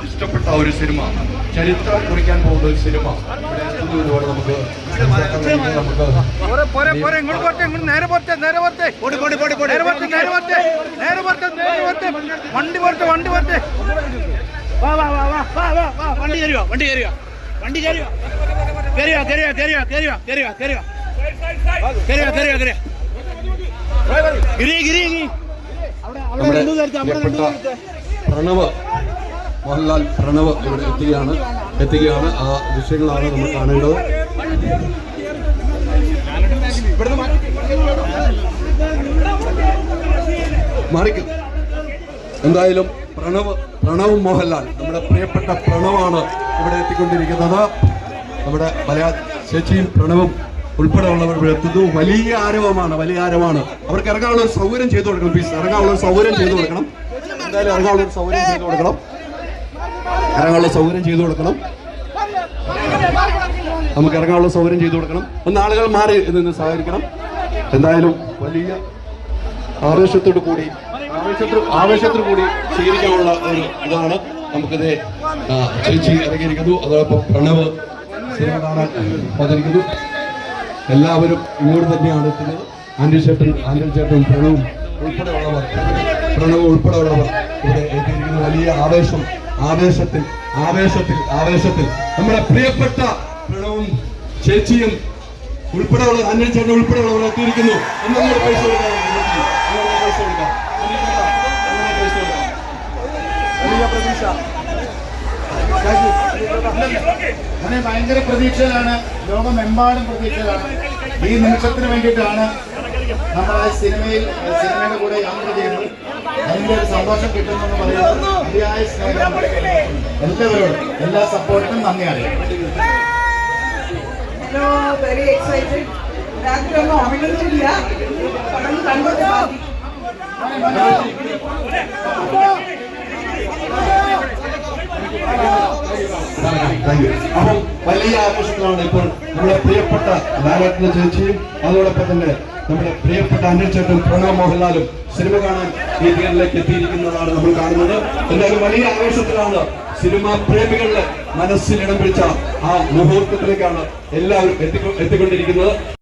ഇഷ്ടപ്പെട്ട ഒരു സിനിമ, ചരിത്രം കുറിക്കാൻ പോകുന്ന ഒരു സിനിമ നമുക്ക് പ്രണവ് മോഹൻലാൽ പ്രണവ് ഇവിടെ എത്തുകയാണ്. ആ ദൃശ്യങ്ങളാണ് നമ്മൾ കാണേണ്ടത്. മാറിക്കും. എന്തായാലും പ്രണവ് മോഹൻലാൽ, നമ്മുടെ പ്രിയപ്പെട്ട പ്രണവാണ് ഇവിടെ എത്തിക്കൊണ്ടിരിക്കുന്നത്. നമ്മുടെ ചേച്ചിയും പ്രണവും ഉൾപ്പെടെയുള്ളവർ ഇവിടെ എത്തുന്നു. വലിയ ആരവമാണ്. അവർക്ക് ഇറങ്ങാനുള്ള ഒരു സൗകര്യം ചെയ്തു കൊടുക്കണം. പ്ലീസ് ഇറങ്ങാനുള്ള ഒരു സൗകര്യം ചെയ്തു കൊടുക്കണം. എന്തായാലും ഇറങ്ങാനുള്ള ഒരു സൗകര്യം ചെയ്തു കൊടുക്കണം. നമുക്ക് ഇറങ്ങാനുള്ള സൗകര്യം ചെയ്തു കൊടുക്കണം. ഒന്ന് ആളുകൾ മാറി നിന്ന് സഹകരിക്കണം. എന്തായാലും വലിയ ആവേശത്തോടു കൂടി സ്വീകരിക്കാനുള്ള ഒരു ഇതാണ്. നമുക്കിത് ചേച്ചി ഇറങ്ങിയിരിക്കുന്നു. അതോടൊപ്പം പ്രണവ് സിനിമ കാണാൻ വന്നിരിക്കുന്നു. എല്ലാവരും ഇങ്ങോട്ട് തന്നെയാണ് എത്തുന്നത്. ആൻഡ്രി ചേട്ടൻ പ്രണവ് ഉൾപ്പെടെയുള്ളവർ ഇവിടെ എത്തിയിരിക്കുന്നു. വലിയ ആവേശത്തിൽ നമ്മുടെ പ്രിയപ്പെട്ട പ്രണവും ചേച്ചിയും ഉൾപ്പെടെയുള്ള ആൻഡ്രി ചേട്ടൻ ഉൾപ്പെടെയുള്ളവർ എത്തിയിരിക്കുന്നു. പൈസ കൊടുക്കാം. ഭയങ്കര പ്രതീക്ഷയിലാണ്. ലോകമെമ്പാടും പ്രതീക്ഷയിലാണ്. ഈ നിമിഷത്തിന് വേണ്ടിയിട്ടാണ് നമ്മൾ ആ സിനിമയുടെ കൂടെ യാത്ര ചെയ്യുന്നത്. അതിൻ്റെ ഒരു സന്തോഷം കിട്ടുമെന്ന് പറയുന്നത് അതിയായ സ്നേഹം എല്ലാവരോടും എല്ലാ സപ്പോർട്ടിനും നന്ദി അറിയാം. Hello, very excited. രാത്രി ഒന്നും ഉറങ്ങുന്നില്ല. കണ്ടോട്ട് ബാക്കി. അപ്പം വലിയ ആഘോഷത്തിലാണ് ഇപ്പോൾ നമ്മുടെ പ്രിയപ്പെട്ട ലാലേട്ടൻ ചേച്ചിയും അതോടൊപ്പം തന്നെ നമ്മുടെ പ്രിയപ്പെട്ട ആൻഡ്രി ചേട്ടൻ പ്രണവ് മോഹൻലാലും സിനിമ കാണാൻ ഈ തിയേറ്ററിലേക്ക് എത്തിയിരിക്കുന്നതാണ് നമ്മൾ കാണുന്നത്. എന്തായാലും വലിയ ആഘോഷത്തിലാണ്. സിനിമാ പ്രേമികളുടെ മനസ്സിൽ ഇടം പിടിച്ച ആ മുഹൂർത്തത്തിലേക്കാണ് എല്ലാവരും എത്തിക്കൊണ്ടിരിക്കുന്നത്.